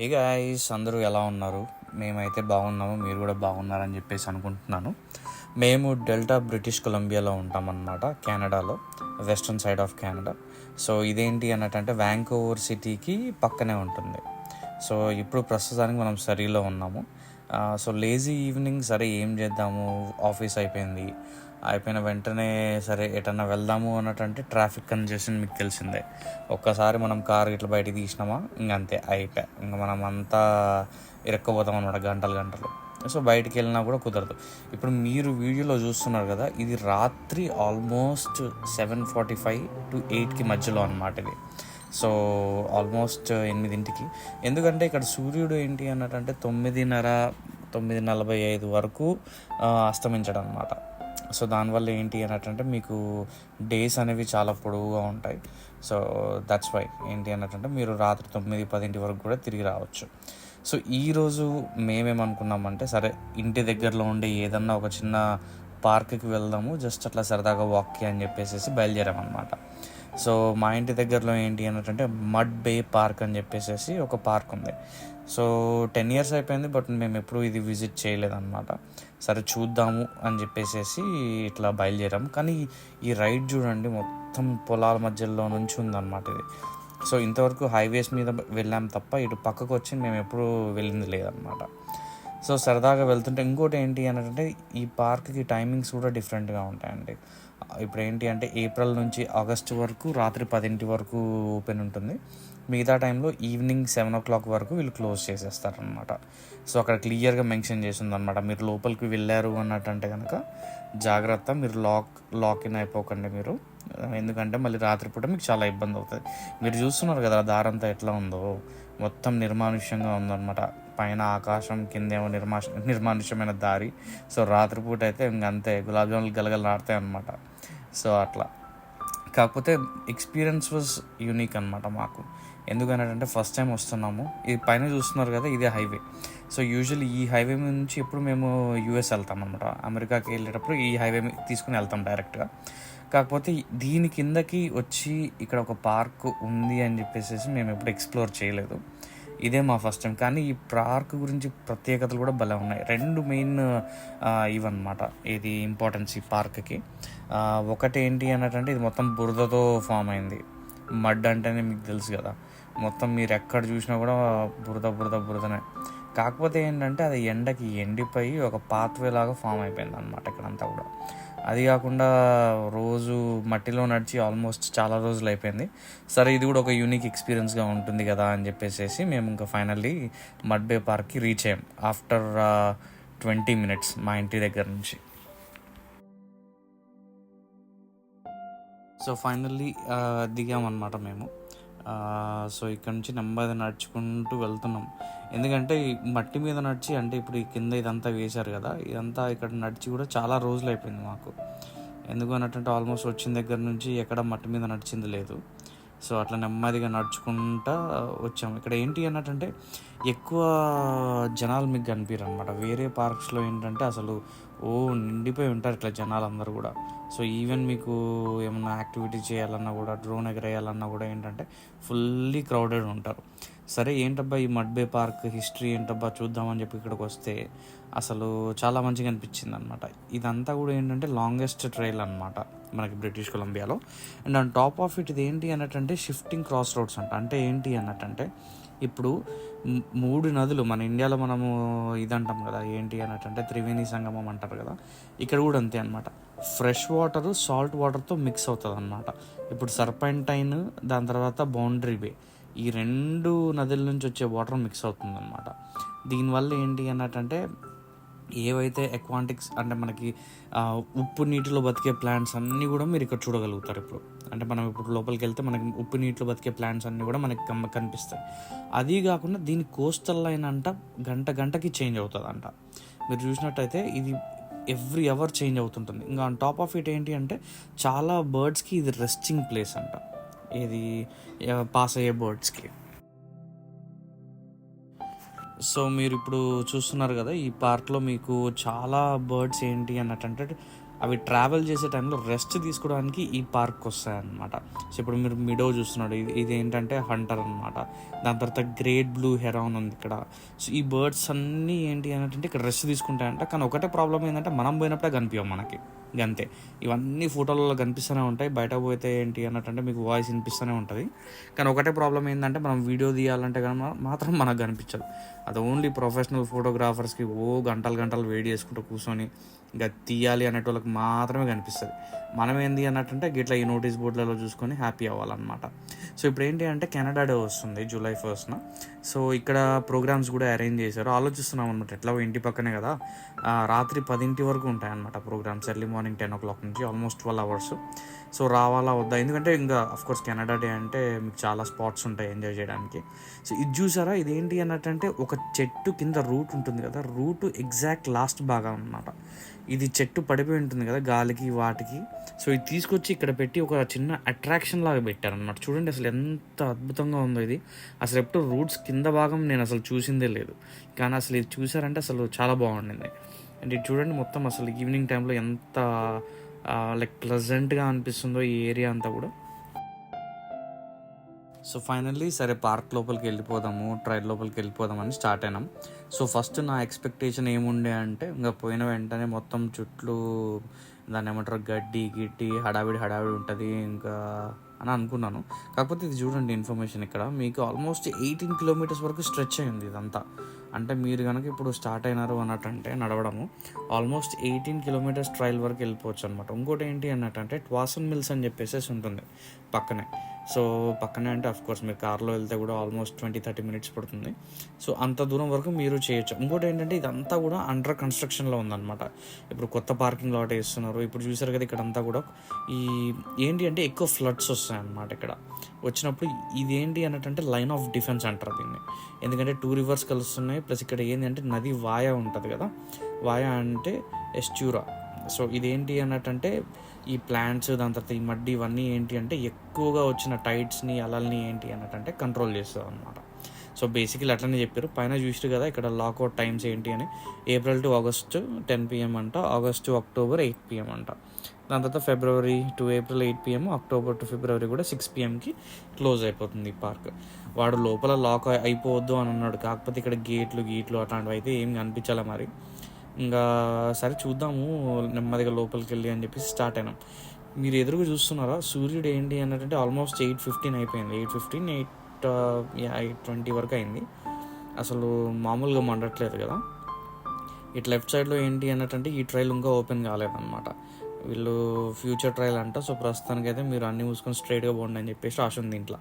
ఏ guys అందరూ ఎలా ఉన్నారు? మేమైతే బాగున్నాము, మీరు కూడా బాగున్నారని చెప్పేసి అనుకుంటున్నాను. మేము డెల్టా బ్రిటిష్ కొలంబియాలో ఉంటామన్నమాట, కెనడాలో, western side of Canada. So ఇదేంటి అన్నట్టంటే వ్యాంకోవర్ సిటీకి పక్కనే ఉంటుంది. సో ఇప్పుడు ప్రస్తుతానికి మనం సరీలో ఉన్నాము. సో లేజీ ఈవినింగ్, సరే ఏం చేద్దాము, ఆఫీస్ అయిపోయిన వెంటనే సరే ఎటన్నా వెళ్దాము అన్నట్టంటే ట్రాఫిక్ కంజెషన్ మీకు తెలిసిందే. ఒక్కసారి మనం కార్ ఇట్లా బయటికి తీసినామా ఇంకంతే అయిపోయా, ఇంకా మనం అంతా ఇరక్కపోతాం అనమాట గంటలు. సో బయటికి వెళ్ళినా కూడా కుదరదు. ఇప్పుడు మీరు వీడియోలో చూస్తున్నారు కదా, ఇది రాత్రి ఆల్మోస్ట్ 7:45 to 8కి మధ్యలో అనమాట ఇది. సో ఆల్మోస్ట్ 8ంటికి. ఎందుకంటే ఇక్కడ సూర్యుడు ఏంటి అన్నట్టంటే 9:30, 9:45 వరకు అస్తమించడం అనమాట. సో దానివల్ల ఏంటి అన్నట్టంటే మీకు డేస్ అనేవి చాలా పొడవుగా ఉంటాయి. సో దట్స్ వై ఏంటి అన్నట్టంటే మీరు రాత్రి 9-10 వరకు కూడా తిరిగి రావచ్చు. సో ఈరోజు మేమేమనుకున్నామంటే సరే ఇంటి దగ్గరలో ఉండే ఏదన్నా ఒక చిన్న పార్క్కి వెళ్దాము, జస్ట్ అట్లా సరదాగా వాక్కి అని చెప్పేసి బయలుదేరామన్నమాట. సో మా ఇంటి దగ్గరలో ఏంటి అన్నట్టంటే మడ్ బే పార్క్ అని చెప్పేసి ఒక పార్క్ ఉంది. సో 10 years అయిపోయింది, బట్ మేము ఎప్పుడూ ఇది విజిట్ చేయలేదన్నమాట. సరే చూద్దాము అని చెప్పేసి ఇట్లా బయలుదేరాము. కానీ ఈ రైడ్ చూడండి, మొత్తం పొలాల మధ్యలో నుంచి ఉందన్నమాట ఇది. సో ఇంతవరకు హైవేస్ మీద వెళ్ళాం తప్ప ఇటు పక్కకు వచ్చి మేము ఎప్పుడూ వెళ్ళింది లేదన్నమాట. సో సరదాగా వెళ్తుంటే ఇంకోటి ఏంటి అంటే ఈ పార్క్కి టైమింగ్స్ కూడా డిఫరెంట్గా ఉంటాయండి. ఇప్పుడు ఏంటి అంటే ఏప్రిల్ నుంచి ఆగస్టు వరకు రాత్రి 10 వరకు ఓపెన్ ఉంటుంది. మిగతా టైంలో ఈవినింగ్ 7 o'clock వరకు వీళ్ళు క్లోజ్ చేసేస్తారనమాట. సో అక్కడ క్లియర్గా మెన్షన్ చేసింది అనమాట, మీరు లోపలికి వెళ్ళారు అన్నట్టంటే కనుక జాగ్రత్త, మీరు లాక్ ఇన్ అయిపోకండి మీరు, ఎందుకంటే మళ్ళీ రాత్రిపూట మీకు చాలా ఇబ్బంది అవుతుంది. మీరు చూస్తున్నారు కదా దారంతా ఎట్లా ఉందో, మొత్తం నిర్మానుష్యంగా ఉందన్నమాట. పైన ఆకాశం, కిందేమో నిర్మానుష్యమైన దారి. సో రాత్రిపూట అయితే ఇంకంతే గులాబ్ జాములు గలగలలాడతాయి అన్నమాట. సో అట్లా కాకపోతే ఎక్స్పీరియన్స్ వాజ్ యూనిక్ అనమాట మాకు. ఎందుకనంటే ఫస్ట్ టైం వస్తున్నాము. ఇది పైన చూస్తున్నారు కదా, ఇదే హైవే. సో యూజువల్లీ ఈ హైవే నుంచి ఎప్పుడు మేము యూఎస్ వెళ్తాం అనమాట. అమెరికాకి వెళ్ళేటప్పుడు ఈ హైవే తీసుకుని వెళ్తాం డైరెక్ట్గా. కాకపోతే దీని కిందకి వచ్చి ఇక్కడ ఒక పార్క్ ఉంది అని చెప్పేసి మేము ఎప్పుడు ఎక్స్ప్లోర్ చేయలేదు. ఇదే మా ఫస్ట్ టైం. కానీ ఈ పార్క్ గురించి ప్రత్యేకతలు కూడా భలే ఉన్నాయి. 2 మెయిన్ ఇవన్నమాట ఇది ఇంపార్టెన్స్ ఈ పార్క్కి. ఒకటి ఏంటి అన్నట్టంటే ఇది మొత్తం బురదతో ఫామ్ అయింది. మడ్ అంటేనే మీకు తెలుసు కదా, మొత్తం మీరు ఎక్కడ చూసినా కూడా బురదనే. కాకపోతే ఏంటంటే అది ఎండకి ఎండిపోయి ఒక పాత్వే లాగా ఫామ్ అయిపోయింది అనమాట ఇక్కడంతా కూడా. అది కాకుండా రోజు మట్టిలో నడిచి ఆల్మోస్ట్ చాలా రోజులు అయిపోయింది. సరే ఇది కూడా ఒక యూనిక్ ఎక్స్పీరియన్స్గా ఉంటుంది కదా అని చెప్పేసి మేము ఇంకా ఫైనల్లీ మడ్ బే పార్క్కి రీచ్ అయ్యాం ఆఫ్టర్ 20 minutes మా ఇంటి దగ్గర నుంచి. సో ఫైనల్లీ దిగామన్నమాట మేము. సో ఇక్కడ నుంచి నెమ్మది నడుచుకుంటూ వెళ్తున్నాం. ఎందుకంటే ఈ మట్టి మీద నడిచి, అంటే ఇప్పుడు ఈ కింద ఇదంతా వేశారు కదా, ఇదంతా ఇక్కడ నడిచి కూడా చాలా రోజులు అయిపోయింది మాకు. ఎందుకు అన్నట్టు ఆల్మోస్ట్ వచ్చిన దగ్గర నుంచి ఎక్కడ మట్టి మీద నడిచింది లేదు. సో అట్లా నెమ్మదిగా నడుచుకుంటా వచ్చాము. ఇక్కడ ఏంటి అన్నట్టంటే ఎక్కువ జనాలు మీకు కనిపించరు అనమాట. వేరే పార్క్స్లో ఏంటంటే అసలు నిండిపోయి ఉంటారు ఇట్లా జనాలు అందరూ కూడా. సో ఈవెన్ మీకు ఏమన్నా యాక్టివిటీ చేయాలన్నా కూడా, డ్రోన్ ఎగరేయాలన్నా కూడా ఏంటంటే ఫుల్లీ క్రౌడెడ్ ఉంటారు. సరే ఏంటబ్బా ఈ మడ్ బే పార్క్ హిస్టరీ ఏంటబ్బా చూద్దామని చెప్పి ఇక్కడికి వస్తే అసలు చాలా మంచిగా అనిపించింది అనమాట. ఇదంతా కూడా ఏంటంటే లాంగెస్ట్ ట్రైల్ అనమాట మనకి బ్రిటిష్ కొలంబియాలో. And on top of it ఇది ఏంటి అన్నట్టంటే షిఫ్టింగ్ క్రాస్ రోడ్స్ అంట. అంటే ఏంటి అన్నట్టంటే ఇప్పుడు 3 నదులు, మన ఇండియాలో మనము ఇదంటాం కదా ఏంటి అన్నట్టంటే త్రివేణి సంగమం అంటారు కదా, ఇక్కడ కూడా అంతే అనమాట. ఫ్రెష్ వాటరు సాల్ట్ వాటర్తో మిక్స్ అవుతుంది అనమాట. ఇప్పుడు సర్పెంటైన్, దాని తర్వాత బౌండరీ బే, ఈ 2 నదుల నుంచి వచ్చే వాటర్ మిక్స్ అవుతుంది అనమాట. దీనివల్ల ఏంటి అన్నట్టంటే ఏవైతే అక్వాటిక్స్ అంటే మనకి ఉప్పు నీటిలో బతికే ప్లాంట్స్ అన్నీ కూడా మీరు ఇక్కడ చూడగలుగుతారు. ఇప్పుడు మనం ఇప్పుడు లోపలికి వెళ్తే మనకి ఉప్పు నీటిలో బతికే ప్లాంట్స్ అన్నీ కూడా మనకి కనిపిస్తాయి. అది కాకుండా దీని కోస్టల్ లైన్ అంట గంటకి చేంజ్ అవుతుంది అంట. మీరు చూసినట్టయితే ఇది ఎవ్రీ అవర్ చేంజ్ అవుతుంటుంది. ఇంకా ఆన్ టాప్ ఆఫ్ ఇట్ ఏంటి అంటే చాలా బర్డ్స్కి ఇది రెస్టింగ్ ప్లేస్ అంట, ఇది పాస్ అయ్యే బర్డ్స్కి. సో మీరు ఇప్పుడు చూస్తున్నారు కదా, ఈ పార్క్లో మీకు చాలా బర్డ్స్ ఏంటి అన్నట్టంటే అవి ట్రావెల్ చేసే టైంలో రెస్ట్ తీసుకోవడానికి ఈ పార్క్ వస్తాయన్నమాట. సో ఇప్పుడు మీరు మిడో చూస్తున్నాడు, ఇది ఏంటంటే హంటర్ అనమాట. దాని తర్వాత గ్రేట్ బ్లూ హెరాన్ ఉంది ఇక్కడ. సో ఈ బర్డ్స్ అన్నీ ఏంటి అంటే ఇక్కడ రెస్ట్ తీసుకుంటాయంట. కానీ ఒకటే ప్రాబ్లం ఏంటంటే మనం పోయినప్పుడే కనిపించాం మనకి, అంతే. ఇవన్నీ ఫోటోలలో కనిపిస్తూనే ఉంటాయి, బయట పోతే ఏంటి అన్నట్టు మీకు వాయిస్ వినిపిస్తూనే ఉంటుంది. కానీ ఒకటే ప్రాబ్లం ఏంటంటే మనం వీడియో తీయాలంటే కానీ మాత్రం మనకు కనిపించదు. అది ఓన్లీ ప్రొఫెషనల్ ఫోటోగ్రాఫర్స్కి గంటలు వెయిట్ చేసుకుంటూ కూర్చొని ఇంకా తీయాలి అనేటోళ్ళకి మాత్రమే కనిపిస్తుంది. మనం ఏంది అన్నట్టుంటే గిట్లా ఈ నోటీస్ బోర్డులలో చూసుకొని హ్యాపీ అవ్వాలన్నమాట. సో ఇప్పుడు ఏంటి అంటే కెనడా డే వస్తుంది July 1st. సో ఇక్కడ ప్రోగ్రామ్స్ కూడా అరేంజ్ చేశారు. ఆలోచిస్తున్నాం అనమాట, ఎట్లా ఇంటి పక్కనే కదా, రాత్రి 10 వరకు ఉంటాయి అన్నమాట ప్రోగ్రామ్స్. ఎర్లీ మార్నింగ్ 10 o'clock నుంచి ఆల్మోస్ట్ 12 hours. సో రావాలా వద్దా, ఎందుకంటే ఇంకా అఫ్కోర్స్ కెనడా డే అంటే మీకు చాలా స్పాట్స్ ఉంటాయి ఎంజాయ్ చేయడానికి. సో ఇది చూసారా, ఇదేంటి అన్నట్టంటే ఒక చెట్టు కింద రూట్ ఉంటుంది కదా, రూట్ ఎగ్జాక్ట్ లాస్ట్ భాగం అన్నమాట. ఇది చెట్టు పడిపోయి ఉంటుంది కదా గాలికి వాటికి. సో ఇది తీసుకొచ్చి ఇక్కడ పెట్టి ఒక చిన్న అట్రాక్షన్ లాగా పెట్టారనమాట. చూడండి అసలు ఎంత అద్భుతంగా ఉందో ఇది. అసలు ఎప్పుడు రూట్స్ కింద భాగం నేను అసలు చూసిందే లేదు, కానీ అసలు ఇది చూసారంటే అసలు చాలా బాగుండింది. అండ్ ఇది చూడండి మొత్తం అసలు ఈవినింగ్ టైంలో ఎంత లైక్ ప్లెజెంట్గా అనిపిస్తుందో ఈ ఏరియా అంతా కూడా. సో ఫైనల్లీ సరే పార్క్ లోపలికి వెళ్ళిపోదాము, ట్రైల్ లోపలికి వెళ్ళిపోదామని స్టార్ట్ అయినాం. సో ఫస్ట్ నా ఎక్స్పెక్టేషన్ ఏముండే అంటే ఇంకా పోయిన వెంటనే మొత్తం చుట్టూ దాన్ని ఏమంటారు గడ్డి హడావిడి ఉంటుంది ఇంకా అని అనుకున్నాను. కాకపోతే ఇది చూడండి ఇన్ఫర్మేషన్ ఇక్కడ మీకు ఆల్మోస్ట్ 18 kilometers వరకు స్ట్రెచ్ అయింది ఇదంతా. అంటే మీరు కనుక ఇప్పుడు స్టార్ట్ అయినారు అన్నట్టంటే నడవడము ఆల్మోస్ట్ 18 kilometers ట్రైల్ వరకు వెళ్ళిపోవచ్చు అనమాట. ఇంకోటి ఏంటి అన్నట్టంటే ట్వాసన్ మిల్స్ అని చెప్పేసి ఉంటుంది పక్కనే. సో పక్కనే అంటే అఫ్కోర్స్ మీరు కార్లో వెళ్తే కూడా ఆల్మోస్ట్ 20-30 minutes పడుతుంది. సో అంత దూరం వరకు మీరు చేయొచ్చు. ఇంకోటి ఏంటంటే ఇదంతా కూడా అండర్ కన్స్ట్రక్షన్లో ఉందన్నమాట. ఇప్పుడు కొత్త పార్కింగ్ లాట్ వేస్తున్నారు. ఇప్పుడు చూసారు కదా ఇక్కడ అంతా కూడా ఈ ఏంటి అంటే ఎక్కువ ఫ్లడ్స్ వస్తాయి అన్నమాట. ఇక్కడ వచ్చినప్పుడు ఇదేంటి అన్నట్టు లైన్ ఆఫ్ డిఫెన్స్ అంటారు దీన్ని. ఎందుకంటే 2 rivers కలుస్తున్నాయి, ప్లస్ ఇక్కడ ఏంటి అంటే నది వాయా ఉంటుంది కదా, వాయా అంటే ఎస్ట్యూరా. సో ఇదేంటి అన్నట్టంటే ఈ ప్లాంట్స్ దాని తర్వాత ఈ మడ్డి ఇవన్నీ ఏంటి అంటే ఎక్కువగా వచ్చిన టైడ్స్ని అలల్ని ఏంటి అన్నట్టంటే కంట్రోల్ చేస్తుంది అనమాట. సో బేసికలీ అట్లనే చెప్పారు. పైన చూసారు కదా ఇక్కడ లాకౌట్ టైమ్స్ ఏంటి అని, April to August 10 PM అంట, August to October 8 PM అంట. దాని తర్వాత February to April 8 PM, October to February కూడా 6 PMకి క్లోజ్ అయిపోతుంది ఈ పార్క్. వాడు లోపల లాక్ అయిపోవద్దు అని అన్నాడు, కాకపోతే ఇక్కడ గేట్లు అట్లాంటివి అయితే ఏం కనిపించాలి మరి. ఇంకా సరే చూద్దాము నెమ్మదిగా లోపలికి వెళ్ళి అని చెప్పేసి స్టార్ట్ అయినాం. మీరు ఎదురుగా చూస్తున్నారా సూర్యుడు ఏంటి అన్నట్టు ఆల్మోస్ట్ 8:15 అయిపోయింది. 8:20 వరకు అయింది. అసలు మామూలుగా మండట్లేదు కదా. ఇటు లెఫ్ట్ సైడ్లో ఏంటి అన్నట్టు ఈ ట్రైల్ ఇంకా ఓపెన్ కాలేదన్నమాట. వీళ్ళు ఫ్యూచర్ ట్రైల్ అంట. సో ప్రస్తుతానికైతే మీరు అన్నీ మూసుకొని స్ట్రైట్గా పోండి అని చెప్పేసి రాసి ఉంది ఇంట్లో.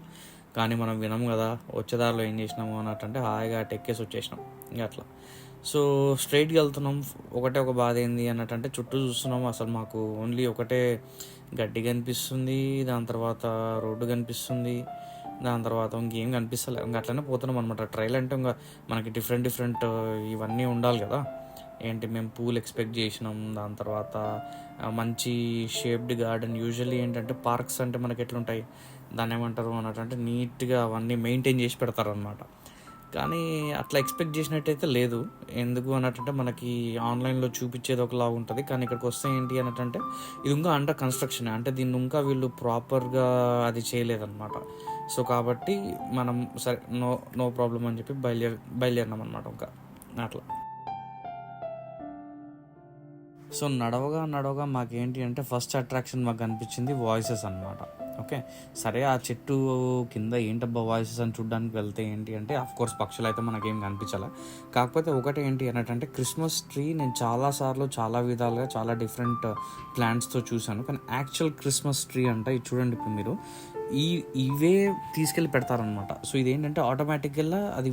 కానీ మనం వినం కదా, వచ్చేదారిలో ఏం చేసినాము అన్నట్టు హాయిగా టెక్కేసి వచ్చేసినాం ఇంకా అట్లా. సో స్ట్రైట్గా వెళ్తున్నాం. ఒక బాధ ఏంది అన్నట్టు చుట్టూ చూస్తున్నాము, అసలు మాకు ఓన్లీ ఒకటే గడ్డి కనిపిస్తుంది, దాని తర్వాత రోడ్డు కనిపిస్తుంది, దాని తర్వాత ఇంకేం కనిపిస్తలేదు. ఇంకా అట్లనే పోతున్నాం అనమాట. ట్రైల్ అంటే ఇంకా మనకి డిఫరెంట్ ఇవన్నీ ఉండాలి కదా. ఏంటి మేము పూల్ ఎక్స్పెక్ట్ చేసినాం, దాని తర్వాత మంచి షేప్డ్ గార్డెన్. యూజువల్లీ ఏంటంటే పార్క్స్ అంటే మనకి ఎట్లుంటాయి, దాన్ని ఏమంటారు అన్నట్టు నీట్గా అవన్నీ మెయింటైన్ చేసి పెడతారనమాట. కానీ అట్లా ఎక్స్పెక్ట్ చేసినట్టయితే లేదు. ఎందుకు అన్నట్టు మనకి ఆన్లైన్లో చూపించేది ఒకలా ఉంటుంది, కానీ ఇక్కడికి వస్తే ఏంటి అన్నట్టు ఇది ఇంకా అండర్ కన్స్ట్రక్షన్, అంటే దీన్ని ఇంకా వీళ్ళు ప్రాపర్గా అది చేయలేదన్నమాట. సో కాబట్టి మనం సరే నో ప్రాబ్లం అని చెప్పి బయలుదేరినాం అనమాట ఇంకా అట్లా. సో నడవగా మాకేంటి అంటే ఫస్ట్ అట్రాక్షన్ మాకు అనిపించింది వాయిసెస్ అనమాట. ఓకే సరే ఆ చెట్టు కింద ఏంటబ్బా వాయిసెస్ అని చూడడానికి వెళ్తే ఏంటి అంటే అఫ్కోర్స్ పక్షులు అయితే మనకేం కనిపించాలి. కాకపోతే ఒకటి ఏంటి అన్నట్టు క్రిస్మస్ ట్రీ నేను చాలాసార్లు చాలా విధాలుగా చాలా డిఫరెంట్ ప్లాంట్స్తో చూశాను, కానీ యాక్చువల్ క్రిస్మస్ ట్రీ అంట ఇది చూడండి. ఇప్పుడు మీరు ఇవే తీసుకెళ్ళి పెడతారనమాట. సో ఇదేంటంటే ఆటోమేటిక్గా అది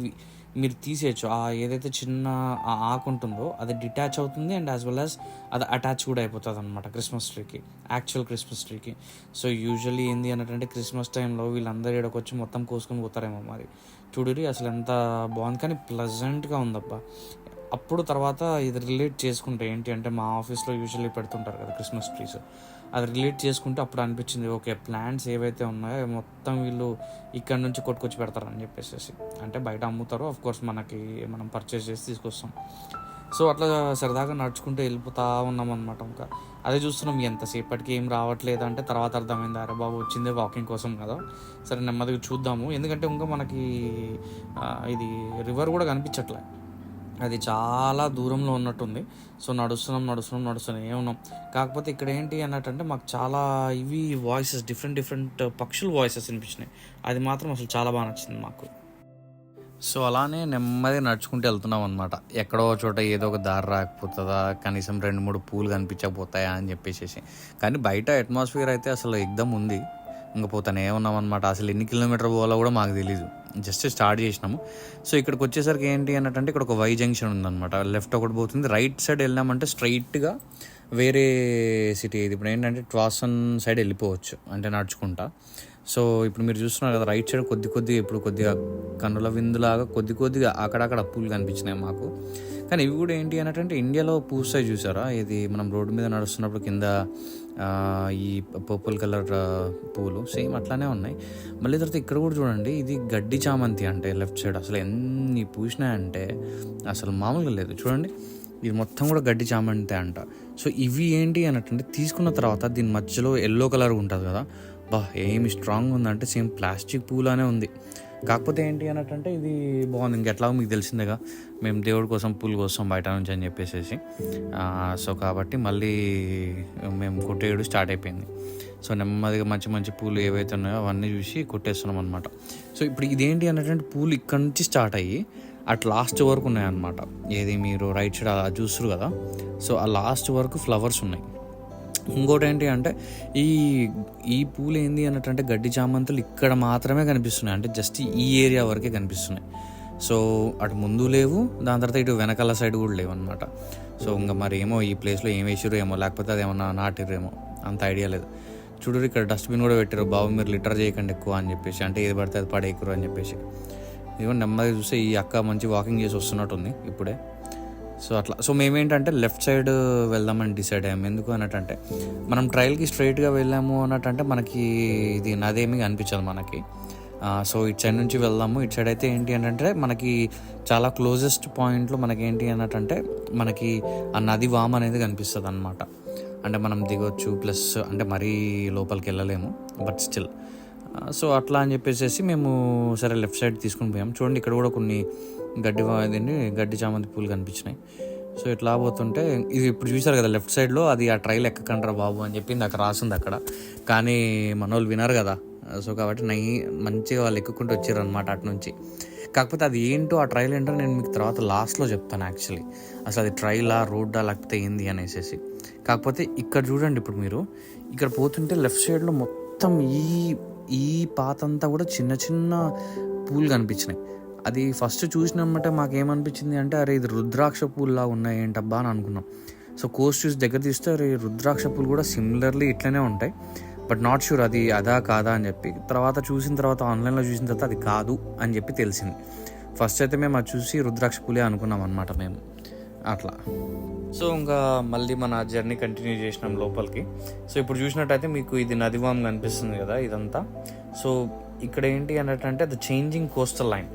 మీరు తీసేయచ్చు. ఏదైతే చిన్న ఆకు ఉంటుందో అది డిటాచ్ అవుతుంది, అండ్ యాజ్ వెల్ యాజ్ అది అటాచ్ కూడా అయిపోతుంది అనమాట క్రిస్మస్ ట్రీకి, యాక్చువల్ క్రిస్మస్ ట్రీకి. సో యూజువల్లీ ఏంది అన్నట్టు క్రిస్మస్ టైంలో వీళ్ళందరూ ఇక్కడికి వచ్చి మొత్తం కోసుకొని పోతారేమో మరి. చూడురి అసలు ఎంత బాగుంది, కానీ ప్లెజెంట్గా ఉందబ్బా. అప్పుడు తర్వాత ఇది రిలేట్ చేసుకుంటే ఏంటి అంటే మా ఆఫీస్లో యూజువల్లీ పెడుతుంటారు కదా క్రిస్మస్ ట్రీస్, అది రిలేట్ చేసుకుంటే అప్పుడు అనిపించింది ఓకే ప్లాంట్స్ ఏవైతే ఉన్నాయో మొత్తం వీళ్ళు ఇక్కడ నుంచి కొట్టుకొచ్చి పెడతారని చెప్పేసి. అంటే బయట అమ్ముతారు, ఆఫ్కోర్స్ మనం పర్చేస్ చేసి తీసుకొస్తాం. సో అట్లా సరదాగా నడుచుకుంటూ వెళ్ళిపోతూ ఉన్నాం అనమాట. ఇంకా అదే చూస్తున్నాం ఎంతసేపటికి ఏం రావట్లేదు అంటే తర్వాత అర్థమైంది, అరే బాబు వచ్చిందే వాకింగ్ కోసం కదా, సరే నెమ్మదిగా చూద్దాము. ఎందుకంటే ఇంకా మనకి ఇది రివర్ కూడా కనిపించట్లే, అది చాలా దూరంలో ఉన్నట్టుంది. సో నడుస్తూనే ఉన్నాం. కాకపోతే ఇక్కడ ఏంటి అన్నట్టంటే మాకు చాలా ఇవి వాయిసెస్ డిఫరెంట్ పక్షుల వాయిసెస్ వినిపించినాయి. అది మాత్రం అసలు చాలా బాగా నచ్చింది మాకు. సో అలానే నెమ్మదిగా నడుచుకుంటూ వెళ్తున్నాం అనమాట. ఎక్కడో చోట ఏదో ఒక దారి రాకపోతుందా, కనీసం 2-3 పూలు కనిపించకపోతాయా అని చెప్పేసి. కానీ బయట అట్మాస్ఫియర్ అయితే అసలు ఎగ్దమ్ ఉంది. ఇంకా పోతానే ఉన్నాం అనమాట. అసలు ఎన్ని కిలోమీటర్ పోవాలో కూడా మాకు తెలీదు, జస్ట్ స్టార్ట్ చేసినాము. సో ఇక్కడికి వచ్చేసరికి ఏంటి అన్నట్టంటే ఇక్కడ ఒక వై జంక్షన్ ఉందన్నమాట. లెఫ్ట్ ఒకటి పోతుంది, రైట్ సైడ్ వెళ్ళామంటే స్ట్రైట్గా వేరే సిటీ. ఇది ఇప్పుడు ఏంటంటే ట్వాసన్ సైడ్ వెళ్ళిపోవచ్చు అంటే నడుచుకుంటా. సో ఇప్పుడు మీరు చూస్తున్నారు కదా, రైట్ సైడ్ ఇప్పుడు కొద్దిగా కన్నుల విందులాగా కొద్దిగా అక్కడక్కడ పూలు కనిపించినాయి మాకు. కానీ ఇవి కూడా ఏంటి అన్నట్టు ఇండియాలో పూస్తాయి చూసారా, ఇది మనం రోడ్డు మీద నడుస్తున్నప్పుడు కింద ఈ పర్పుల్ కలర్ పూలు సేమ్ అట్లానే ఉన్నాయి. మళ్ళీ తర్వాత ఇక్కడ కూడా చూడండి, ఇది గడ్డి చామంతి అంటే లెఫ్ట్ సైడ్ అసలు ఎన్ని పూసినాయంటే అసలు మామూలుగా లేదు. చూడండి, ఇది మొత్తం కూడా గడ్డి చామంతి అంట. సో ఇవి ఏంటి అన్నట్టు తీసుకున్న తర్వాత దీని మధ్యలో ఎల్లో కలర్ ఉంటుంది కదా, ఏమి స్ట్రాంగ్ ఉందంటే సేమ్ ప్లాస్టిక్ పూలానే ఉంది. కాకపోతే ఏంటి అన్నట్టంటే ఇది బాగుంది. ఇంకెట్లాగో మీకు తెలిసిందేగా, మేము దేవుడి కోసం పూలు కోస్తాం బయట నుంచి అని చెప్పేసి. సో కాబట్టి మళ్ళీ మేము కొట్టేయడం స్టార్ట్ అయిపోయింది. సో నెమ్మదిగా మంచి పూలు ఏవైతే ఉన్నాయో అవన్నీ చూసి కొట్టేస్తున్నాం అనమాట. సో ఇప్పుడు ఇదేంటి అన్నట్టు పూలు ఇక్కడ నుంచి స్టార్ట్ అయ్యి అట్ లాస్ట్ వరకు ఉన్నాయన్నమాట. ఏది మీరు రైట్ సైడ్ అలా చూస్తారు కదా, సో ఆ లాస్ట్ వరకు ఫ్లవర్స్ ఉన్నాయి. ఇంకోటి ఏంటి అంటే ఈ పూలు ఏంది అన్నట్టు గడ్డి చామంతులు ఇక్కడ మాత్రమే కనిపిస్తున్నాయి, అంటే జస్ట్ ఈ ఏరియా వరకే కనిపిస్తున్నాయి. సో అటు ముందు లేవు, దాని తర్వాత ఇటు వెనకాల సైడ్ కూడా లేవు అనమాట. సో ఇంకా మరి ఏమో ఈ ప్లేస్లో ఏం వేసారో ఏమో, లేకపోతే అది ఏమన్నా నాటిరేమో, అంత ఐడియా లేదు. చూడరు ఇక్కడ డస్ట్బిన్ కూడా పెట్టారు, బాబు మీరు లిటర్ చేయకండి ఎక్కువ అని చెప్పేసి, అంటే ఏది పడితే అది పడేయకురు అని చెప్పేసి. ఇదిగో నెమ్మదిగా చూస్తే ఈ అక్క మంచి వాకింగ్ చేసి వస్తున్నట్టుంది ఇప్పుడే. సో అట్లా. సో మేమేంటంటే లెఫ్ట్ సైడ్ వెళ్దామని డిసైడ్ అయ్యాము. ఎందుకు అన్నట్టంటే మనం ట్రైల్కి స్ట్రైట్గా వెళ్ళాము అన్నట్టంటే మనకి ఇది నదేమీ అనిపించదు మనకి. సో ఇటు సైడ్ నుంచి వెళ్దాము. ఇటు సైడ్ అయితే ఏంటి అంటే మనకి చాలా క్లోజెస్ట్ పాయింట్లో మనకి ఏంటి అన్నట్టంటే మనకి ఆ నది వామ్ అనేది కనిపిస్తుంది అనమాట. అంటే మనం దిగొచ్చు, ప్లస్ అంటే మరీ లోపలికి వెళ్ళలేము, బట్ స్టిల్. సో అట్లా అని చెప్పేసి మేము సరే లెఫ్ట్ సైడ్ తీసుకుని పోయాం. చూడండి ఇక్కడ కూడా కొన్ని గడ్డి చామంతి పూలు కనిపించినాయి. సో ఇట్లా పోతుంటే ఇది ఇప్పుడు చూసారు కదా లెఫ్ట్ సైడ్లో, అది ఆ ట్రైల్ ఎక్కకండ్రా బాబు అని చెప్పింది అక్కడ రాసింది అక్కడ. కానీ మన వాళ్ళు వినరు కదా, సో కాబట్టి మంచిగా వాళ్ళు ఎక్కుకుంటూ వచ్చారు అనమాట అటు నుంచి. కాకపోతే అది ఏంటో ఆ ట్రైల్ ఏంటో నేను మీకు తర్వాత లాస్ట్లో చెప్తాను యాక్చువల్లీ, అసలు అది ట్రైలా రోడ్డా లేకపోతే ఏంది అనేసి. కాకపోతే ఇక్కడ చూడండి, ఇప్పుడు మీరు ఇక్కడ పోతుంటే లెఫ్ట్ సైడ్లో మొత్తం ఈ పాత అంతా కూడా చిన్న పూలు కనిపించినాయి. అది ఫస్ట్ చూసినమ్మంటే మాకేమనిపించింది అంటే, అరే ఇది రుద్రాక్ష పూల్లా ఉన్నాయి ఏంటబ్బా అని అనుకున్నాం. సో కోస్ట్ చూసి దగ్గర తీస్తే అరే రుద్రాక్ష పూలు కూడా సిమిలర్లీ ఇట్లనే ఉంటాయి, బట్ నాట్ షూర్ అది అదా కాదా అని చెప్పి. చూసిన తర్వాత ఆన్లైన్లో చూసిన తర్వాత అది కాదు అని చెప్పి తెలిసింది. ఫస్ట్ అయితే మేము అది చూసి రుద్రాక్ష పూలే అనుకున్నాం అనమాట మేము అట్లా. సో ఇంకా మళ్ళీ మన జర్నీ కంటిన్యూ చేసినాం లోపలికి. సో ఇప్పుడు చూసినట్టయితే మీకు ఇది నదివామ్ కనిపిస్తుంది కదా ఇదంతా. సో ఇక్కడ ఏంటి అన్నట్టంటే ద చేంజింగ్ కోస్టల్ లైన్.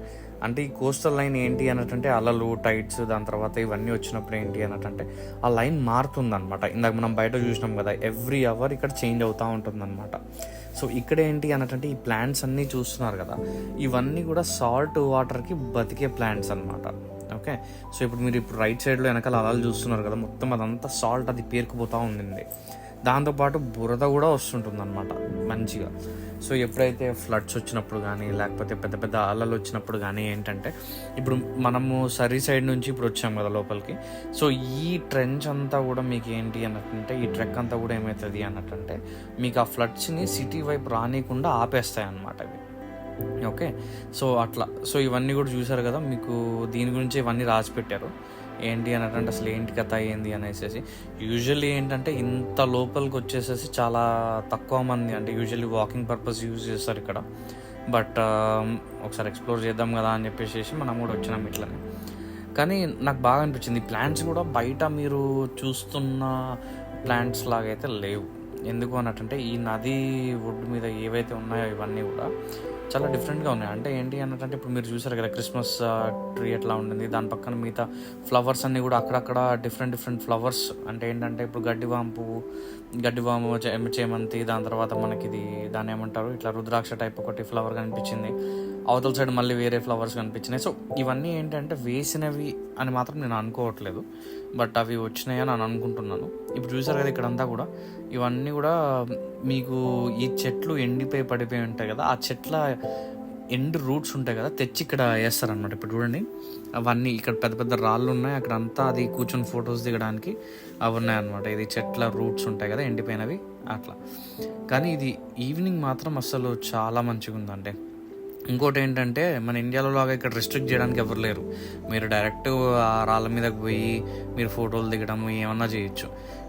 అంటే ఈ కోస్టల్ లైన్ ఏంటి అన్నట్టంటే అలలు, టైడ్స్, దాని తర్వాత ఇవన్నీ వచ్చినప్పుడు ఏంటి అన్నట్టంటే ఆ లైన్ మారుతుందన్నమాట. ఇందాక మనం బయట చూసినాం కదా, ఎవ్రీ అవర్ ఇక్కడ చేంజ్ అవుతూ ఉంటుందన్నమాట. సో ఇక్కడ ఏంటి అన్నట్టంటే ఈ ప్లాంట్స్ అన్నీ చూస్తున్నారు కదా, ఇవన్నీ కూడా సాల్ట్ వాటర్కి బతికే ప్లాంట్స్ అనమాట. ఓకే. సో ఇప్పుడు రైట్ సైడ్లో వెనకాల అలలు చూస్తున్నారు కదా, మొత్తం అదంతా సాల్ట్ అది పేరుకుపోతూ ఉండింది. దాంతోపాటు బురద కూడా వస్తుంటుంది అనమాట మంచిగా. సో ఎప్పుడైతే ఫ్లడ్స్ వచ్చినప్పుడు కానీ లేకపోతే పెద్ద పెద్ద అలలు వచ్చినప్పుడు కానీ ఏంటంటే, ఇప్పుడు మనము సరి సైడ్ నుంచి ఇప్పుడు వచ్చాము కదా లోపలికి. సో ఈ ట్రెంచ్ అంతా కూడా మీకు ఏంటి అన్నట్టుంటే, ఈ ట్రెక్ అంతా కూడా ఏమవుతుంది అన్నట్టంటే మీకు ఆ ఫ్లడ్స్ని సిటీ వైపు రానియకుండా ఆపేస్తాయి అన్నమాట అవి. ఓకే. సో అట్లా. సో ఇవన్నీ కూడా చూసారు కదా, మీకు దీని గురించి ఇవన్నీ రాసి పెట్టారు ఏంటి అన్నట్టు అసలు ఏంటి కథ ఏంది అనేసి. యూజువల్లీ ఏంటంటే ఇంత లోపలికి వచ్చేసేసి చాలా తక్కువ మంది అంటే యూజువల్లీ వాకింగ్ పర్పస్ యూజ్ చేస్తారు ఇక్కడ. బట్ ఒకసారి ఎక్స్ప్లోర్ చేద్దాం కదా అని చెప్పేసి మనం కూడా వచ్చినాం ఇట్లనే. కానీ నాకు బాగా అనిపించింది, ప్లాంట్స్ కూడా బయట మీరు చూస్తున్న ప్లాంట్స్ లాగైతే లేవు. ఎందుకు అన్నట్టంటే ఈ నది ఒడ్డు మీద ఏవైతే ఉన్నాయో ఇవన్నీ కూడా చాలా డిఫరెంట్గా ఉన్నాయి. అంటే ఏంటి అన్నట్టు ఇప్పుడు మీరు చూసారు కదా క్రిస్మస్ ట్రీ ఎట్లా ఉంటుంది, దాని పక్కన మిగతా ఫ్లవర్స్ అన్నీ కూడా అక్కడక్కడ డిఫరెంట్ ఫ్లవర్స్. అంటే ఏంటంటే ఇప్పుడు గడ్డివాము చేమంతి, దాని తర్వాత మనకి ఇది దాన్ని ఏమంటారు ఇట్లా రుద్రాక్ష టైప్ ఒకటి ఫ్లవర్ కనిపించింది, అవతల సైడ్ మళ్ళీ వేరే ఫ్లవర్స్ కనిపించినాయి. సో ఇవన్నీ ఏంటంటే వేసినవి అని మాత్రం నేను అనుకోవట్లేదు, బట్ అవి వచ్చినాయి అని అనుకుంటున్నాను. ఇప్పుడు చూసారు కదా ఇక్కడంతా కూడా ఇవన్నీ కూడా మీకు ఈ చెట్లు ఎండిపోయి పడిపోయి ఉంటాయి కదా, ఆ చెట్ల ఎండ్ రూట్స్ ఉంటాయి కదా తెచ్చి ఇక్కడ వేస్తారనమాట. ఇప్పుడు చూడండి అవన్నీ ఇక్కడ పెద్ద పెద్ద రాళ్ళు ఉన్నాయి, అక్కడ అంతా అది కూర్చొని ఫొటోస్ దిగడానికి అవి ఉన్నాయన్నమాట. ఇది చెట్ల రూట్స్ ఉంటాయి కదా ఎండిపోయినవి అట్లా. కానీ ఇది ఈవినింగ్ మాత్రం అసలు చాలా మంచిగా ఉందంటే. ఇంకోటి ఏంటంటే మన ఇండియాలో లాగా ఇక్కడ రెస్ట్రిక్ట్ చేయడానికి ఎవరు లేరు. మీరు డైరెక్ట్ ఆ రాళ్ళ మీదకి పోయి మీరు ఫోటోలు దిగడం ఏమన్నా చేయొచ్చు.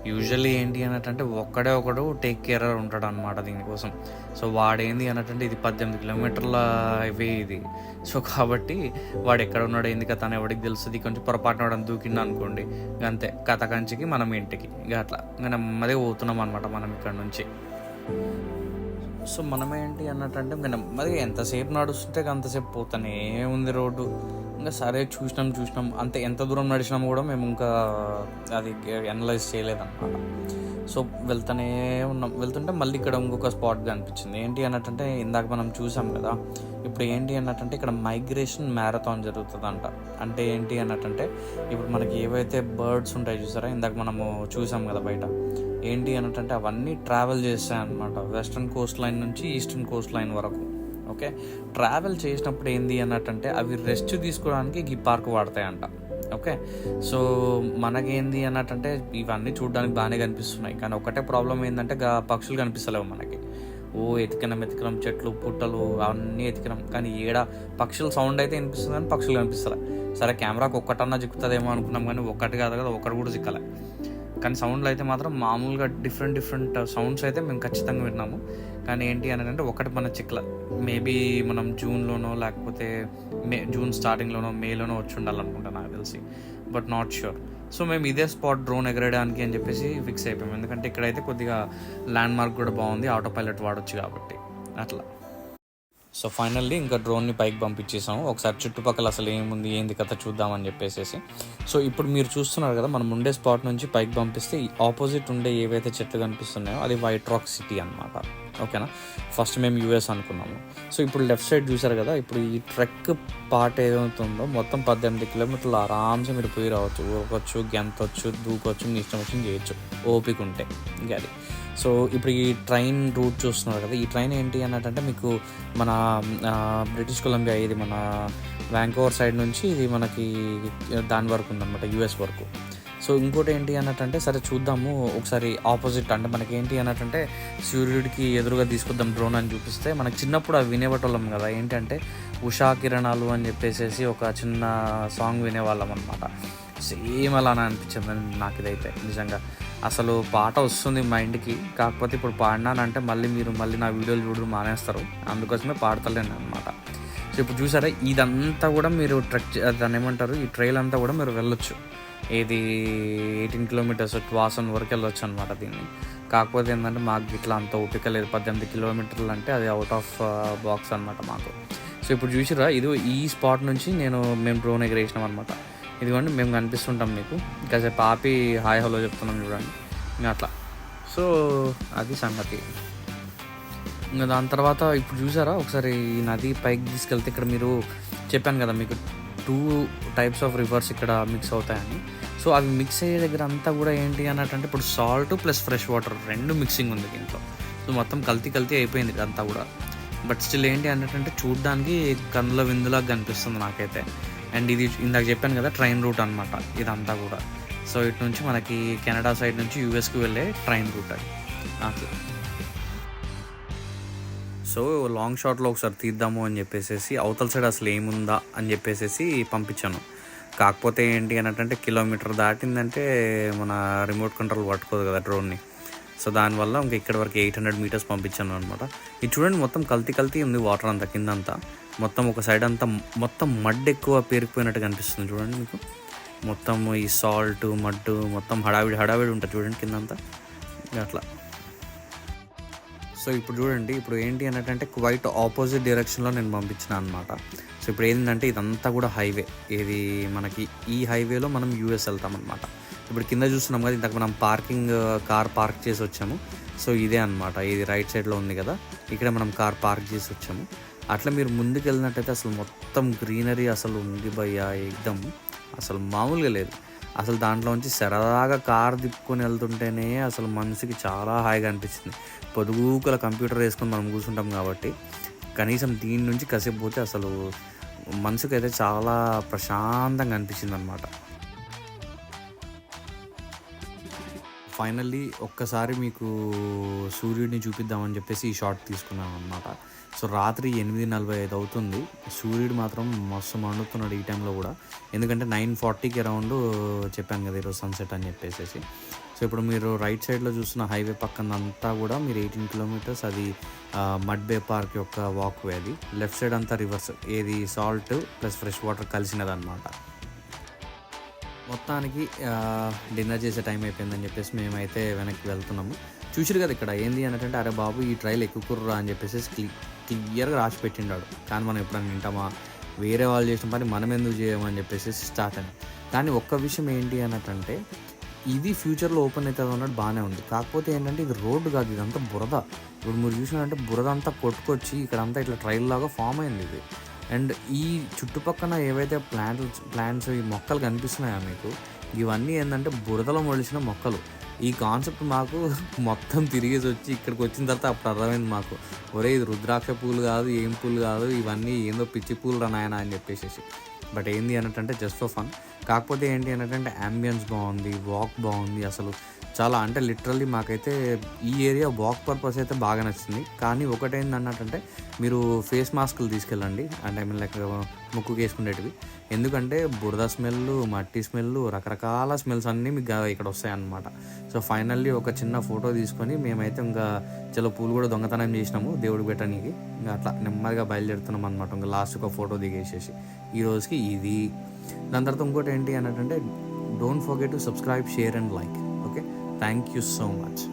యూజువల్లీ ఏంటి అన్నట్టు ఒకడు టేక్ కేర్ ఉంటాడు అనమాట దీనికోసం. సో వాడేంది అన్నట్టు ఇది 18 కిలోమీటర్ల వే ఇది. సో కాబట్టి వాడు ఎక్కడ ఉన్నాడు ఏంది కథ అని ఎవరికి తెలుస్తుంది. కొంచెం పొరపాటున వాడని దూకిండు అనుకోండి అంతే, కథ కంచికి మనం ఇంటికి ఇక అట్లా ఇంకా నెమ్మదిగా పోతున్నాం అనమాట మనం ఇక్కడ నుంచి. సో మనమేంటి అన్నట్టు ఇంకా నెమ్మదిగా ఎంతసేపు నడుస్తుంటే అంతసేపు పోతానే ఉంది రోడ్డు. ఇంకా సరే చూసినాం అంతే. ఎంత దూరం నడిచినాము కూడా మేము ఇంకా అది అనలైజ్ చేయలేదన్నమాట. సో వెళ్తుంటే మళ్ళీ ఇక్కడ ఇంకొక స్పాట్ కనిపించింది. ఏంటి అన్నట్టు ఇందాక మనం చూసాం కదా, ఇప్పుడు ఏంటి అన్నట్టు ఇక్కడ మైగ్రేషన్ మ్యారథాన్ జరుగుతుందంట. అంటే ఏంటి అన్నట్టు ఇప్పుడు మనకి ఏవైతే బర్డ్స్ ఉంటాయి చూసారా, ఇందాక మనము చూసాం కదా బయట, ఏంటి అన్నట్టు అవన్నీ ట్రావెల్ చేస్తాయి అన్నమాట వెస్ట్రన్ కోస్ట్ లైన్ నుంచి ఈస్టర్న్ కోస్ట్ లైన్ వరకు. ఓకే, ట్రావెల్ చేసినప్పుడు ఏంది అన్నట్టు అవి రెస్ట్ తీసుకోవడానికి ఈ పార్క్ వాడతాయంట. ఓకే, సో మనకేంది అన్నట్టు ఇవన్నీ చూడడానికి బాగానే కనిపిస్తున్నాయి, కానీ ఒకటే ప్రాబ్లం ఏంటంటే పక్షులు కనిపిస్తలేవు మనకి. ఎతికినాం చెట్లు పుట్టలు అవన్నీ ఎతికినాం, కానీ ఏడ పక్షుల సౌండ్ అయితే వినిపిస్తుంది కానీ పక్షులు కనిపిస్తలే. సరే కెమెరాకి ఒక్కటన్నా చిక్కుతుందేమో అనుకున్నాం, కానీ ఒక్కటి కాదు కదా, ఒక్కటి కూడా చిక్కలే. కానీ సౌండ్లు అయితే మాత్రం మామూలుగా డిఫరెంట్ సౌండ్స్ అయితే మేము ఖచ్చితంగా విన్నాము. కానీ ఏంటి అని అంటే ఒకటి మన చిక్కల మేబీ మనం జూన్లోనో లేకపోతే జూన్ స్టార్టింగ్లోనో మేలోనో వచ్చి ఉండాలనుకుంటా నాకు తెలిసి, బట్ నాట్ ష్యూర్. సో మేము ఇదే స్పాట్ డ్రోన్ ఎగరేయడానికి అని చెప్పేసి ఫిక్స్ అయిపోయాము, ఎందుకంటే ఇక్కడైతే కొద్దిగా ల్యాండ్ మార్క్ కూడా బాగుంది, ఆటో పైలట్ వాడొచ్చు కాబట్టి అట్లా. సో ఫైనల్లీ ఇంకా డ్రోన్ని పైకి పంపించేసాము. ఒకసారి చుట్టుపక్కల అసలు ఏముంది ఏంది కథ చూద్దామని చెప్పేసి. సో ఇప్పుడు మీరు చూస్తున్నారు కదా, మనం ఉండే స్పాట్ నుంచి పైకి పంపిస్తే ఆపోజిట్ ఉండే ఏవైతే చెట్లు కనిపిస్తున్నాయో అది వైట్ రాక్ సిటీ అనమాట. ఓకేనా, ఫస్ట్ మేము యూఎస్ అనుకున్నాము. సో ఇప్పుడు లెఫ్ట్ సైడ్ చూసారు కదా, ఇప్పుడు ఈ ట్రెక్ పార్ట్ ఏదవుతుందో మొత్తం 18 కిలోమీటర్లు ఆరామ్సే మీరు పోయి రావచ్చు, ఊరకొచ్చు, గెంతొచ్చు, దూకొచ్చు, మీ ఇష్టం వచ్చింది చేయొచ్చు ఓపిక ఉంటే. ఇంకా అది. సో ఇప్పుడు ఈ ట్రైన్ రూట్ చూస్తున్నారు కదా, ఈ ట్రైన్ ఏంటి అన్నట్టు మీకు మన బ్రిటిష్ కొలంబియా, ఇది మన వ్యాంకోవర్ సైడ్ నుంచి ఇది మనకి దాని వరకు ఉందన్నమాట, యూఎస్ వరకు. సో ఇంకోటి ఏంటి అన్నట్టు సరే చూద్దాము ఒకసారి ఆపోజిట్, అంటే మనకి ఏంటి అన్నట్టు సూర్యుడికి ఎదురుగా తీసుకొద్దాం డ్రోన్ అని చూపిస్తే, మనకి చిన్నప్పుడు అవి వినేవాళ్ళం కదా, ఏంటంటే ఉషా కిరణాలు అని చెప్పేసి ఒక చిన్న సాంగ్ వినేవాళ్ళం అనమాట. సేమ్ అలానే అనిపించింది నాకు ఇదైతే నిజంగా. అసలు పాట వస్తుంది మైండ్కి, కాకపోతే ఇప్పుడు పాడినానంటే మళ్ళీ నా వీడియోలు చూడడం మానేస్తారు, అందుకోసమే పాడతలేను అనమాట. సో ఇప్పుడు చూసారా, ఇదంతా కూడా మీరు దాన్ని ఏమంటారు, ఈ ట్రైల్ అంతా కూడా మీరు వెళ్ళొచ్చు. ఇది 18 కిలోమీటర్స్ వాసన్ వరకు వెళ్ళొచ్చు అనమాట దీన్ని. కాకపోతే ఏంటంటే మాకు ఇట్లా అంత ఓపిక లేదు, 18 కిలోమీటర్లు అంటే అది అవుట్ ఆఫ్ బాక్స్ అనమాట మాకు. సో ఇప్పుడు చూసిరా, ఇది ఈ స్పాట్ నుంచి మేము డ్రోన్ ఎగరేసినాం అనమాట. ఇదిగోండి మేము కనిపిస్తుంటాం మీకు, కాసేపు ఆపి హాయ్ హలో చెప్తున్నాం చూడండి, ఇంకా అట్లా. సో అది సంగతి. ఇంకా దాని తర్వాత ఇప్పుడు చూసారా ఒకసారి ఈ నది పైకి తీసుకెళ్తే, ఇక్కడ మీరు చెప్పాను కదా మీకు 2 టైప్స్ ఆఫ్ రివర్స్ ఇక్కడ మిక్స్ అవుతాయని. సో అవి మిక్స్ అయ్యే దగ్గర అంతా కూడా ఏంటి అన్నట్టు ఇప్పుడు salt plus fresh water 2 mixing ఉంది దీంట్లో. సో మొత్తం కల్తీ అయిపోయింది ఇదంతా కూడా. బట్ స్టిల్ ఏంటి అన్నట్టు చూడడానికి కన్నుల విందులాగా కనిపిస్తుంది నాకైతే. అండ్ ఇది ఇందాక చెప్పాను కదా ట్రైన్ రూట్ అనమాట ఇదంతా కూడా. సో ఇటు నుంచి మనకి కెనడా సైడ్ నుంచి యూఎస్కి వెళ్ళే ట్రైన్ రూట్ అది అట్లా. సో లాంగ్ షాట్లో ఒకసారి తీద్దాము అని చెప్పేసి అవతల సైడ్ అసలు ఏముందా అని చెప్పేసి పంపించాను. కాకపోతే ఏంటి అన్నట్టు కిలోమీటర్ దాటిందంటే మన రిమోట్ కంట్రోల్ పట్టుకోదు కదా డ్రోన్ని. సో దానివల్ల ఇంకా ఇక్కడ వరకు 800 మీటర్స్ పంపించాను అనమాట. ఇది చూడండి మొత్తం కల్తీ ఉంది వాటర్ అంతా కిందంతా. మొత్తం ఒక సైడ్ అంతా మొత్తం మడ్ ఎక్కువ పేరుకుపోయినట్టు కనిపిస్తుంది చూడండి మీకు. మొత్తం ఈ సాల్ట్ మడ్డు మొత్తం హడావిడి ఉంటుంది చూడండి కిందంతా అట్లా. సో ఇప్పుడు చూడండి, ఇప్పుడు ఏంటి అన్నట్టంటే క్వైట్ ఆపోజిట్ డైరెక్షన్లో నేను పంపించిన అనమాట. సో ఇప్పుడు ఏంటంటే ఇదంతా కూడా హైవే, ఇది మనకి ఈ హైవేలో మనం యూఎస్ వెళ్తాం అనమాట. ఇప్పుడు కింద చూస్తున్నాం కదా, ఇంతకు మనం కార్ పార్క్ చేసి వచ్చాము. సో ఇదే అనమాట, ఇది రైట్ సైడ్లో ఉంది కదా, ఇక్కడ మనం కార్ పార్క్ చేసి వచ్చాము. అట్లా మీరు ముందుకు వెళ్ళినట్టయితే అసలు మొత్తం గ్రీనరీ అసలు ఉంది భయ్యా, ఏకదం అసలు మామూలుగా లేదు. అసలు దాంట్లోంచి సరదాగా కార్ తిప్పుకొని వెళ్తుంటేనే అసలు మనసుకి చాలా హాయిగా అనిపించింది. పొదుగుకల కంప్యూటర్ వేసుకొని మనం కూర్చుంటాం కాబట్టి కనీసం దీని నుంచి కాసేపు పోతే అసలు మనసుకైతే చాలా ప్రశాంతంగా అనిపించింది అనమాట. ఫైనల్లీ ఒక్కసారి మీకు సూర్యుడిని చూపిద్దామని చెప్పేసి ఈ షాట్ తీసుకున్నాను అనమాట. సో రాత్రి 8:45 అవుతుంది. సూర్యుడు మాత్రం మస్తు మండుతున్నాడు ఈ టైంలో కూడా, ఎందుకంటే 9:40కి అరౌండ్ చెప్పాను కదా ఈరోజు సన్సెట్ అని చెప్పేసి. సో ఇప్పుడు మీరు రైట్ సైడ్లో చూస్తున్న హైవే పక్కన అంతా కూడా మీరు 18 కిలోమీటర్స్, అది మడ్ బే పార్క్ యొక్క వాక్వే. అది లెఫ్ట్ సైడ్ అంతా రివర్స్, ఏది సాల్ట్ ప్లస్ ఫ్రెష్ వాటర్ కలిసినదన్నమాట. మొత్తానికి డిన్నర్ చేసే టైం అయిపోయిందని చెప్పేసి మేమైతే వెనక్కి వెళ్తున్నాము. చూసిరు కదా ఇక్కడ ఏంది అన్నట్టు, అరే బాబు ఈ ట్రైల్ ఎక్కుకుర్రా అని చెప్పేసి క్లియర్గా రాసి పెట్టిండాడు. కానీ మనం ఎప్పుడైనా వింటామా, వేరే వాళ్ళు చేసిన పని మనం ఎందుకు చేయమని చెప్పేసి స్టార్ట్ అయింది. కానీ ఒక్క విషయం ఏంటి అన్నట్టంటే, ఇది ఫ్యూచర్లో ఓపెన్ అవుతుంది అన్నట్టు బాగానే ఉంది. కాకపోతే ఏంటంటే ఇది రోడ్డు కాదు, ఇదంతా బురద. ఇప్పుడు మీరు చూసినారంటే బురద అంతా కొట్టుకొచ్చి ఇక్కడంతా ఇట్లా ట్రైల్ లాగా ఫామ్ అయింది ఇది. అండ్ ఈ చుట్టుపక్కల ఏవైతే ప్లాంట్స్ ఈ మొక్కలు కనిపిస్తున్నాయో మీకు, ఇవన్నీ ఏంటంటే బురదలో మొలిచిన మొక్కలు. ఈ కాన్సెప్ట్ మాకు మొత్తం తిరిగేసి వచ్చి ఇక్కడికి వచ్చిన తర్వాత అప్పుడు అర్థమైంది మాకు, ఒరే ఇది రుద్రాక్ష పూలు కాదు, ఏం పూలు కాదు, ఇవన్నీ ఏందో పిచ్చి పూలు రా నాయన అని చెప్పేసి. బట్ ఏంది అన్నట్టంటే జస్ట్ ఫర్ ఫన్. కాకపోతే ఏంటి అన్నట్టంటే అంబియన్స్ బాగుంది, వాక్ బాగుంది, అసలు చాలా అంటే లిటరల్లీ మాకైతే ఈ ఏరియా వాక్ పర్పస్ అయితే బాగా నచ్చింది. కానీ ఒకటేంది అన్నట్టంటే మీరు ఫేస్ మాస్కులు తీసుకెళ్ళండి, అంటే ఐ మీన్ లైక్ ముక్కుకి వేసుకునేటివి. ఎందుకంటే బురద స్మెల్, మట్టి స్మెల్, రకరకాల స్మెల్స్ అన్నీ మీకు ఇక్కడ వస్తాయి అన్నమాట. సో ఫైనల్లీ ఒక చిన్న ఫోటో తీసుకొని మేమైతే ఇంకా చాలా పూలు కూడా దొంగతనం చేసినాము దేవుడికి పెట్టడానికి. ఇంకా అట్లా నెమ్మదిగా బయలుదేరుతున్నాం అనమాట. ఇంకా లాస్ట్ ఒక ఫోటో దిగేసేసి ఈ రోజుకి ఇది. దాని తర్వాత ఇంకోటి ఏంటి అన్నట్టంటే, don't forget to subscribe, share and like. Okay, thank you so much.